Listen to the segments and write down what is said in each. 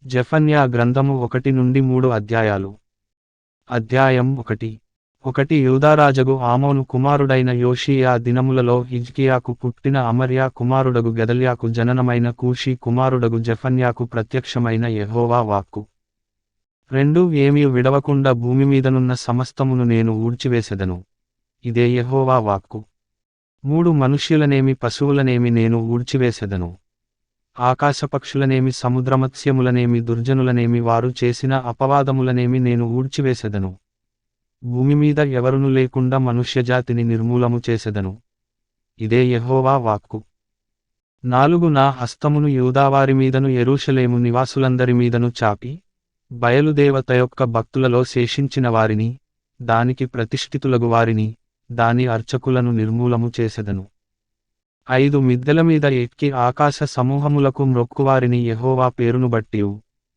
జెఫన్యా గ్రంథము 1-3 అధ్యాయాలు. అధ్యాయం 1. యూదారాజగు ఆమోను కుమారుడైన యోషీయా దినములలో హిజ్కియాకు పుట్టిన అమర్యా కుమారుడగు గెదల్యాకు జననమైన కూషీ కుమారుడగు జెఫన్యాకు ప్రత్యక్షమైన యెహోవా వాక్కు. 2 ఏమీ విడవకుండా భూమిమీదనున్న సమస్తమును నేను ఊడ్చివేసెదను. ఇదే యెహోవా వాక్కు. 3 మనుష్యులనేమి పశువులనేమి నేను ఊడ్చివేసెదను. ఆకాశపక్షులనేమి సముద్రమత్స్యములనేమి దుర్జనులనేమి వారు చేసిన అపవాదములనేమి నేను ఊడ్చివేసెదను. భూమిమీద ఎవరును లేకుండా మనుష్యజాతిని నిర్మూలము చేసెదను. ఇదే యెహోవా వాక్కు. 4 నా హస్తమును యూదావారి మీదను యెరూషలేము నివాసులందరి మీదను చాపి, బయలుదేవత యొక్క భక్తులలో శేషించిన వారిని, దానికి ప్రతిష్ఠితులగు వారిని, దాని అర్చకులను నిర్మూలము చేసెదను. 5 మిద్దెల మీద ఎక్కి ఆకాశ సమూహములకు మ్రొక్కువారిని యెహోవా పేరును బట్టియు,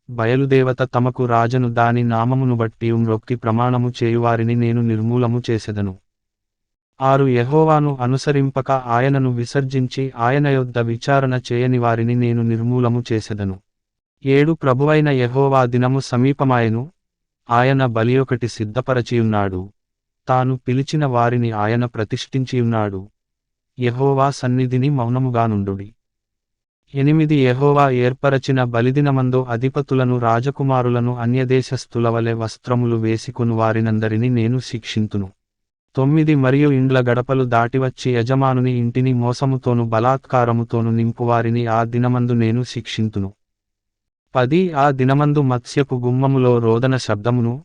బయలుదేవత తమకు రాజను దాని నామమును బట్టియు మ్రొక్కి ప్రమాణము చేయువారిని నేను నిర్మూలము చేసెదను. 6 యెహోవాను అనుసరింపక ఆయనను విసర్జించి ఆయన యొద్ద విచారణ చేయని వారిని నేను నిర్మూలము చేసెదను. 7 ప్రభువైన యెహోవా దినము సమీపమాయెను, ఆయన బలియొకటి సిద్ధపరచియున్నాడు, తాను పిలిచిన వారిని ఆయన ప్రతిష్ఠించియున్నాడు. యెహోవా సన్నిధిని మౌనముగానుండుడి. 8 యెహోవా ఏర్పరచిన బలిదినమందు అధిపతులను రాజకుమారులను అన్యదేశస్థుల వలె వస్త్రములు వేసికొను వారినందరిని నేను శిక్షింతును. 9 మరియు ఇండ్ల గడపలు దాటివచ్చి యజమానుని ఇంటిని మోసముతోను బలాత్కారముతోను నింపువారిని ఆ దినమందు నేను శిక్షింతును. 10 ఆ దినమందు మత్స్యపు గుమ్మములో రోదన శబ్దమును,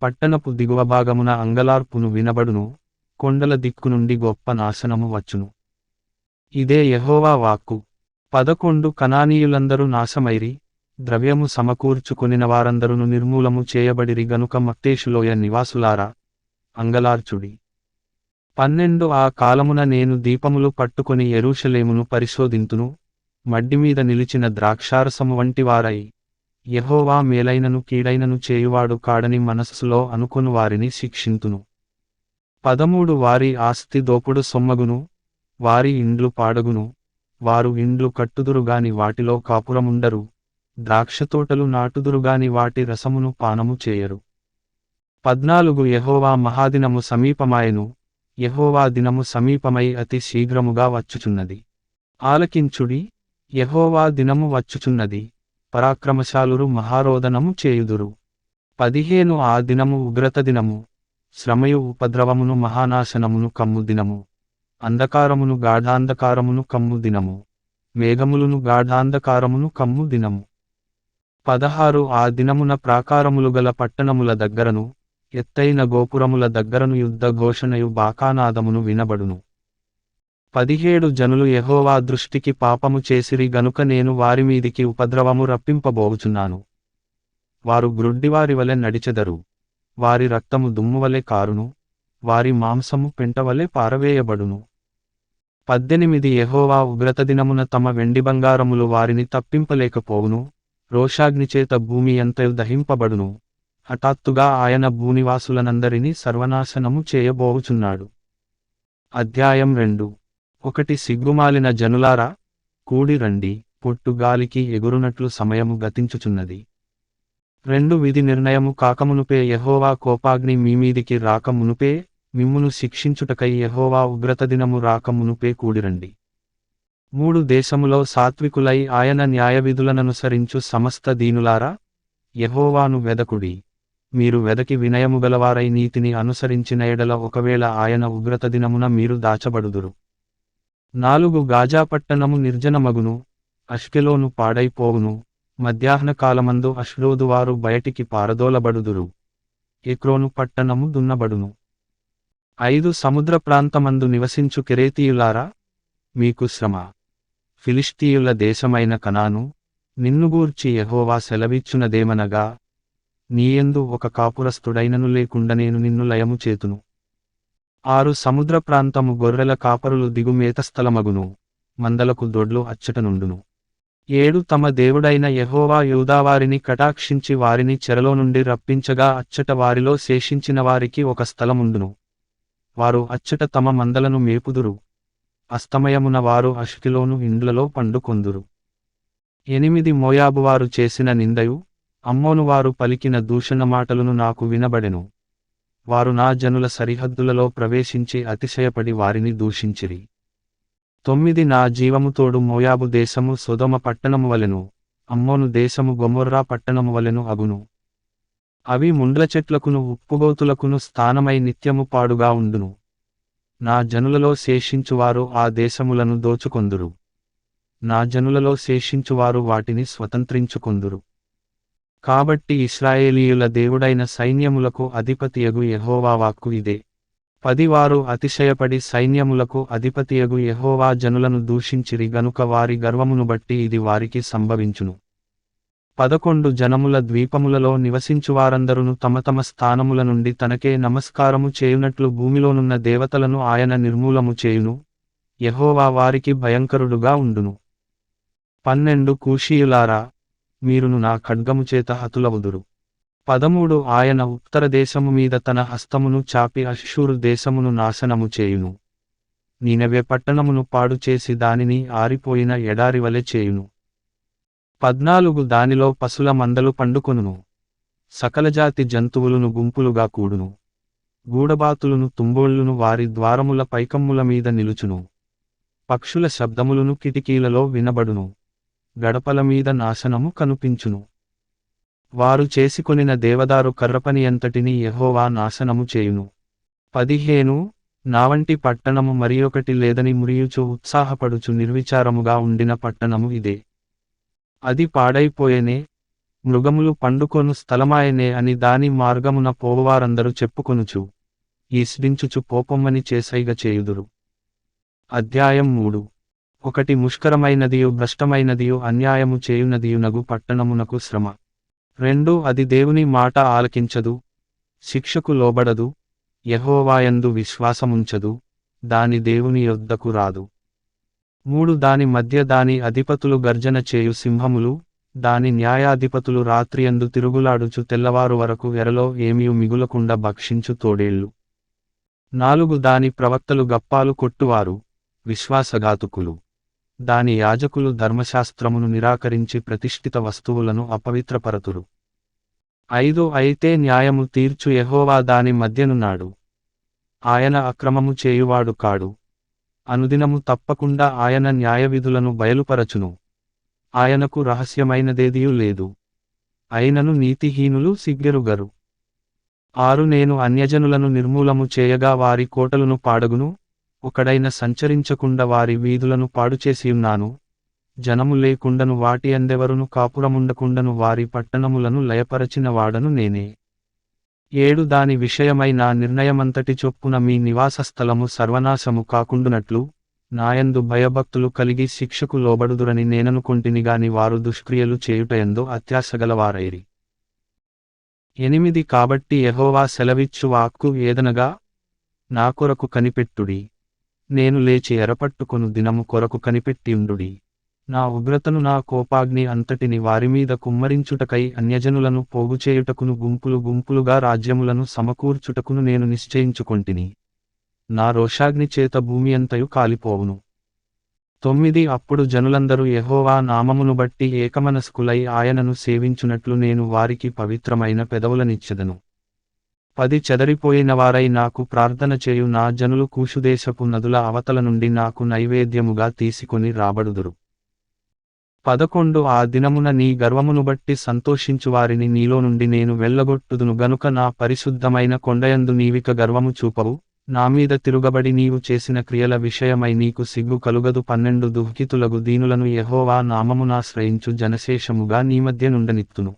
పట్టణపు దిగువ భాగమున అంగలార్పును వినబడును, కొండల దిక్కు నుండి గొప్ప నాశనము వచ్చును. ఇదే యెహోవా వాక్కు. 11 కనానీయులందరూ నాశమైరి, ద్రవ్యము సమకూర్చుకొనిన వారందరును నిర్మూలము చేయబడిరి గనుక మక్తేషులోయ నివాసులారా, అంగలార్చుడి. 12 ఆ కాలమున నేను దీపములు పట్టుకొని యెరూషలేమును పరిశోధింతును, మడ్డిమీద నిలిచిన ద్రాక్షారసము వంటి వారై, యెహోవా మేలైనను కీడైనను చేయువాడు కాడని మనస్సులో అనుకొను వారిని శిక్షింతును. 13 వారి ఆస్తి దోపుడు సొమ్మగును, వారి ఇండ్లు పాడగును, వారు ఇండ్లు కట్టుదురుగాని వాటిలో కాపురముండరు, ద్రాక్షతోటలు నాటుదురుగాని వాటి రసమును పానము చేయరు. 14 యెహోవా మహాదినము సమీపమాయెను, యెహోవా దినము సమీపమై అతి శీఘ్రముగా వచ్చుచున్నది. ఆలకించుడి, యెహోవా దినము వచ్చుచున్నది, పరాక్రమశాలురు మహారోదనము చేయుదురు. 15 ఆ దినము ఉగ్రత దినము, శ్రమయు ఉపద్రవమును మహానాశనమును కమ్ము దినము, అంధకారమును గాఢాంధకారమును కమ్ము దినము, మేఘములును గాఢాంధకారమును కమ్ము దినము. 16 ఆ దినమున ప్రాకారములు గల పట్టణముల దగ్గరను, ఎత్తైన గోపురముల దగ్గరను యుద్ధ ఘోషణయు బాకానాదమును వినబడును. 17 జనులు యెహోవా దృష్టికి పాపము చేసిరి గనుక నేను వారిమీదికి ఉపద్రవము రప్పింపబోవుచున్నాను. వారు గ్రుడ్డివారి వలె నడిచెదరు, వారి రక్తము దుమ్మువలె కారును, వారి మాంసము పెంటవలె పారవేయబడును. 18 యెహోవా ఉగ్రత దినమున తమ వెండి బంగారములు వారిని తప్పింపలేకపోవును, రోషాగ్నిచేత భూమి అంతయు దహింపబడును, హఠాత్తుగా ఆయన భూనివాసులనందరినీ సర్వనాశనము చేయబోవుచున్నాడు. అధ్యాయం 2. 1 సిగ్గుమాలిన జనులారా, కూడి రండి, పొట్టుగాలికి ఎగురునట్లు సమయము గతించుచున్నది. 2 విధి నిర్ణయము కాకమునుపే యెహోవా కోపాగ్ని మీమీదికి రాక మునుపే, మిమ్మును శిక్షించుటకై యెహోవా ఉగ్రత దినము రాక మునుపే కూడిరండి. 3 దేశములో సాత్వికులై ఆయన న్యాయవిధులననుసరించు సమస్త దీనులారా, యెహోవాను వెదకుడి. మీరు వెదకి వినయము గలవారై నీతిని అనుసరించిన ఎడల ఒకవేళ ఆయన ఉగ్రత దినమున మీరు దాచబడుదురు. 4 గాజా పట్టణము నిర్జనమగును, అష్కెలోను పాడైపోవును, మధ్యాహ్న కాలమందు అష్డోదు వారు బయటికి పారదోలబడుదురు, ఎక్రోను పట్టణము దున్నబడును. 5 సముద్ర ప్రాంతమందు నివసించు కెరేతీయులారా, మీకు శ్రమ. ఫిలిష్తీయుల దేశమైన కనాను, నిన్నుగూర్చి యెహోవా సెలవిచ్చునదేమనగా, నీయందు ఒక కాపురస్థుడైనను లేకుండా నేను నిన్ను లయము చేతును. 6 సముద్ర ప్రాంతము గొర్రెల కాపరులు దిగు మేతస్థలమగును, మందలకు దొడ్లు అచ్చట నుండును. 7 తమ దేవుడైన యెహోవా యూదావారిని కటాక్షించి వారిని చెరలో నుండి రప్పించగా అచ్చట వారిలో శేషించిన వారికి ఒక స్థలముండును, వారు అచ్చట తమ మందలను మేపుదురు. అస్తమయమున వారు అష్కెలోను ఇండ్లలో పండుకొందురు. 8 మోయాబువారు చేసిన నిందయు అమ్మోనువారు పలికిన దూషణ మాటలను నాకు వినబడెను. వారు నా జనుల సరిహద్దులలో ప్రవేశించి అతిశయపడి వారిని దూషించిరి. 9 నా జీవముతోడు మోయాబు దేశము సొదొమ పట్టణము వలెను, అమ్మోను దేశము గొమొర్రా పట్టణము వలెను అగును. అవి ముండ్ల చెట్లకును ఉప్పుగోతులకును స్థానమై నిత్యము పాడుగా ఉండును. నా జనులలో శేషించువారు ఆ దేశములను దోచుకొందురు. నా జనులలో శేషించువారు వాటిని స్వతంత్రించుకొందురు. కాబట్టి ఇశ్రాయేలీయుల దేవుడైన సైన్యములకు అధిపతియగు యెహోవా వాక్కు ఇదే. 10 వారు అతిశయపడి సైన్యములకు అధిపతియగు యెహోవా జనులను దూషించిరి గనుక వారి గర్వమును బట్టి ఇది వారికి సంభవించును. 11 జనముల ద్వీపములలో నివసించువారందరును తమ తమ స్థానముల నుండి తనకే నమస్కారము చేయునట్లు భూమిలోనున్న దేవతలను ఆయన నిర్మూలము చేయును. యెహోవా వారికి భయంకరుడుగా ఉండును. 12 కూషీయులారా, మీరును నా ఖడ్గము చేత హతులవుదురు. 13 ఆయన ఉత్తర దేశము మీద తన హస్తమును చాపి అష్షూరు దేశమును నాశనము చేయును. నీనెవె పట్టణమును పాడు చేసి దానిని ఆరిపోయిన ఎడారివలె చేయును. 14 దానిలో పశుల మందలు పండుకొనును. సకలజాతి జంతువులును గుంపులుగా కూడును. గూడబాతులును తుంబోళ్లును వారి ద్వారముల పైకమ్ముల మీద నిలుచును. పక్షుల శబ్దములును కిటికీలలో వినబడును. గడపల మీద నాశనము కనుపించును. వారు చేసుకొనిన దేవదారు కర్రపని అంతటిని యెహోవా నాశనము చేయును. 15 నావంటి పట్టణము మరియొకటి లేదని మురియుచు ఉత్సాహపడుచు నిర్విచారముగా ఉండిన పట్టణము ఇదే. అది పాడైపోయెనే, మృగములు పండుకొను స్థలమాయనే అని దాని మార్గమున పోవువారందరూ చెప్పుకొనుచు ఈస్డించుచు పోపొమ్మని చేసైగ చేయుదురు. అధ్యాయం 3 ఒకటి ముష్కరమైనదియు భ్రష్టమైనదియు అన్యాయము చేయునదియునగు పట్టణమునకు శ్రమ. 2 అది దేవుని మాట ఆలకించదు, శిక్షకు లోబడదు, యెహోవాయందు విశ్వాసముంచదు, దాని దేవుని యొద్దకు రాదు. 3 దాని మధ్య దాని అధిపతులు గర్జన చేయు సింహములు, దాని న్యాయాధిపతులు రాత్రియందు తిరుగులాడుచు తెల్లవారు వరకు ఎరలో ఏమియు మిగులకుండా భక్షించు తోడేళ్ళు. 4 దాని ప్రవక్తలు గప్పాలు కొట్టువారు, విశ్వాసఘాతుకులు. దాని యాజకులు ధర్మశాస్త్రమును నిరాకరించి ప్రతిష్ఠిత వస్తువులను అపవిత్రపరతురు. 5 అయితే న్యాయము తీర్చు యెహోవా దాని మధ్యనున్నాడు. ఆయన అక్రమము చేయువాడు కాడు. అనుదినము తప్పకుండా ఆయన న్యాయవిధులను బయలుపరచును. ఆయనకు రహస్యమైనదేదియూ లేదు. అయినను నీతిహీనులు సిగ్గెరుగరు. 6 నేను అన్యజనులను నిర్మూలము చేయగా వారి కోటలను పాడగును, ఒకడైన సంచరించకుండా వారి వీధులను పాడుచేసియున్నాను. జనము లేకుండను వాటి అందెవరును కాపురముండకుండను వారి పట్టణములను లయపరచిన వాడను నేనే. 7 దాని విషయమై నా నిర్ణయమంతటి చొప్పున మీ నివాసస్థలము సర్వనాశము కాకుండునట్లు, నాయందు భయభక్తులు కలిగి శిక్షకు లోబడుదురని నేననుకొంటినిగాని వారు దుష్క్రియలు చేయుటయందు అత్యాశగలవారైరి. 8 కాబట్టి యెహోవా సెలవిచ్చు వాక్కు ఏదనగా, నా కొరకు కనిపెట్టుడి. నేను లేచి ఎరపట్టుకొను దినము కొరకు కనిపెట్టియుండుడి. నా ఉగ్రతను నా కోపాగ్ని అంతటిని వారిమీద కుమ్మరించుటకై అన్యజనులను పోగుచేయుటకును గుంపులు గుంపులుగా రాజ్యములను సమకూర్చుటకును నేను నిశ్చయించుకొంటిని. నా రోషాగ్ని చేత భూమి అంతయు కాలిపోవును. 9 అప్పుడు జనులందరూ యెహోవా నామమును బట్టి ఏకమనస్కులై ఆయనను సేవించునట్లు నేను వారికి పవిత్రమైన పెదవులనిచ్చెదను. 10 చెదరిపోయినవారై నాకు ప్రార్థన చేయు నా జనులు కూషుదేశపు నదుల అవతల నుండి నాకు నైవేద్యముగా తీసుకొని రాబడుదురు. 11 ఆ దినమున నీ గర్వమును బట్టి సంతోషించువారిని నీలో నుండి నేను వెళ్ళగొట్టుదును గనుక నా పరిశుద్ధమైన కొండయందు నీవిక గర్వము చూపవు, నామీద తిరుగబడి నీవు చేసిన క్రియల విషయమై నీకు సిగ్గు కలుగదు. 12 దుఃఖితులగు దీనులను యెహోవా నామమునాశ్రయించు జనశేషముగా నీ మధ్య నుండనిత్తును.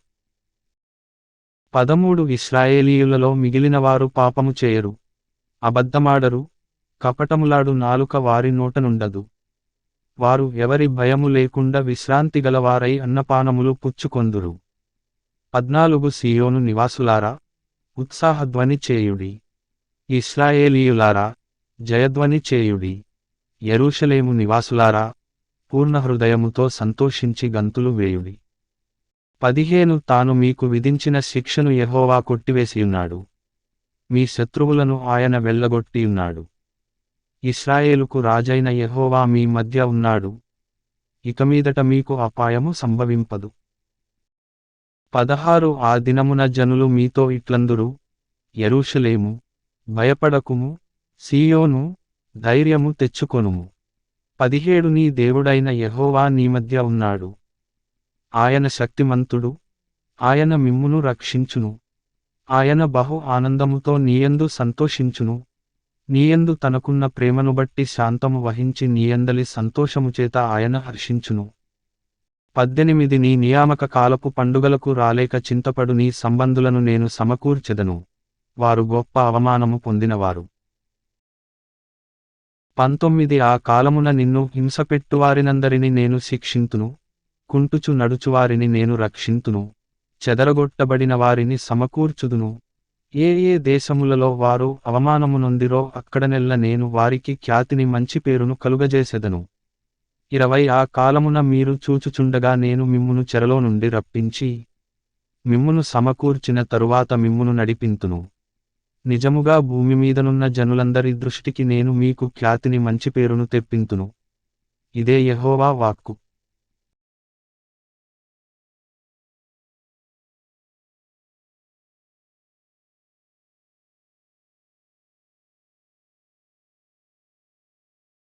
13 ఇశ్రాయేలీయులలో మిగిలినవారు పాపము చేయరు, అబద్ధమాడరు, కపటములాడు నాలుక వారి నోటనుండదు. వారు ఎవరి భయము లేకుండా విశ్రాంతిగలవారై అన్నపానములు పుచ్చుకొందురు. 14 సీయోను నివాసులారా, ఉత్సాహధ్వని చేయుడి. ఇశ్రాయేలీయులారా, జయధ్వని చేయుడి. యెరూషలేము నివాసులారా, పూర్ణహృదయముతో సంతోషించి గంతులు వేయుడి. 15 తాను మీకు విధించిన శిక్షను యెహోవా కొట్టివేసియున్నాడు. మీ శత్రువులను ఆయన వెళ్ళగొట్టియున్నాడు. ఇశ్రాయేలుకు రాజైన యెహోవా మీ మధ్య ఉన్నాడు. ఇకమీదట మీకు అపాయము సంభవింపదు. 16 ఆ దినమున జనులు మీతో ఇట్లందురు, యెరూషలేము, భయపడకుము, సీయోను, ధైర్యము తెచ్చుకొనుము. 17 నీ దేవుడైన యెహోవా నీ మధ్య ఉన్నాడు. ఆయన శక్తిమంతుడు, ఆయన మిమ్మును రక్షించును. ఆయన బహు ఆనందముతో నీయందు సంతోషించును. నీయందు తనకున్న ప్రేమను బట్టి శాంతము వహించి నీయందలి సంతోషముచేత ఆయన హర్షించును. 18 నీ నియామక కాలపు పండుగలకు రాలేక చింతపడు నీ సంబంధులను నేను సమకూర్చెదను, వారు గొప్ప అవమానము పొందినవారు. 19 ఆ కాలమున నిన్ను హింసపెట్టువారినందరిని నేను శిక్షింతును, కుంటుచు నడుచువారిని నేను రక్షింతును, చెదరగొట్టబడిన వారిని సమకూర్చుదును. ఏ ఏ దేశములలో వారు అవమానమునొందిరో అక్కడనెల్ల నేను వారికి ఖ్యాతిని మంచి పేరును కలుగజేసెదను. 20 ఆ కాలమున మీరు చూచుచుండగా నేను మిమ్మును చెరలో నుండి రప్పించి, మిమ్మును సమకూర్చిన తరువాత మిమ్మును నడిపింతును. నిజముగా భూమిమీదనున్న జనులందరి దృష్టికి నేను మీకు ఖ్యాతిని మంచి పేరును తెప్పింతును. ఇదే యెహోవా వాక్కు.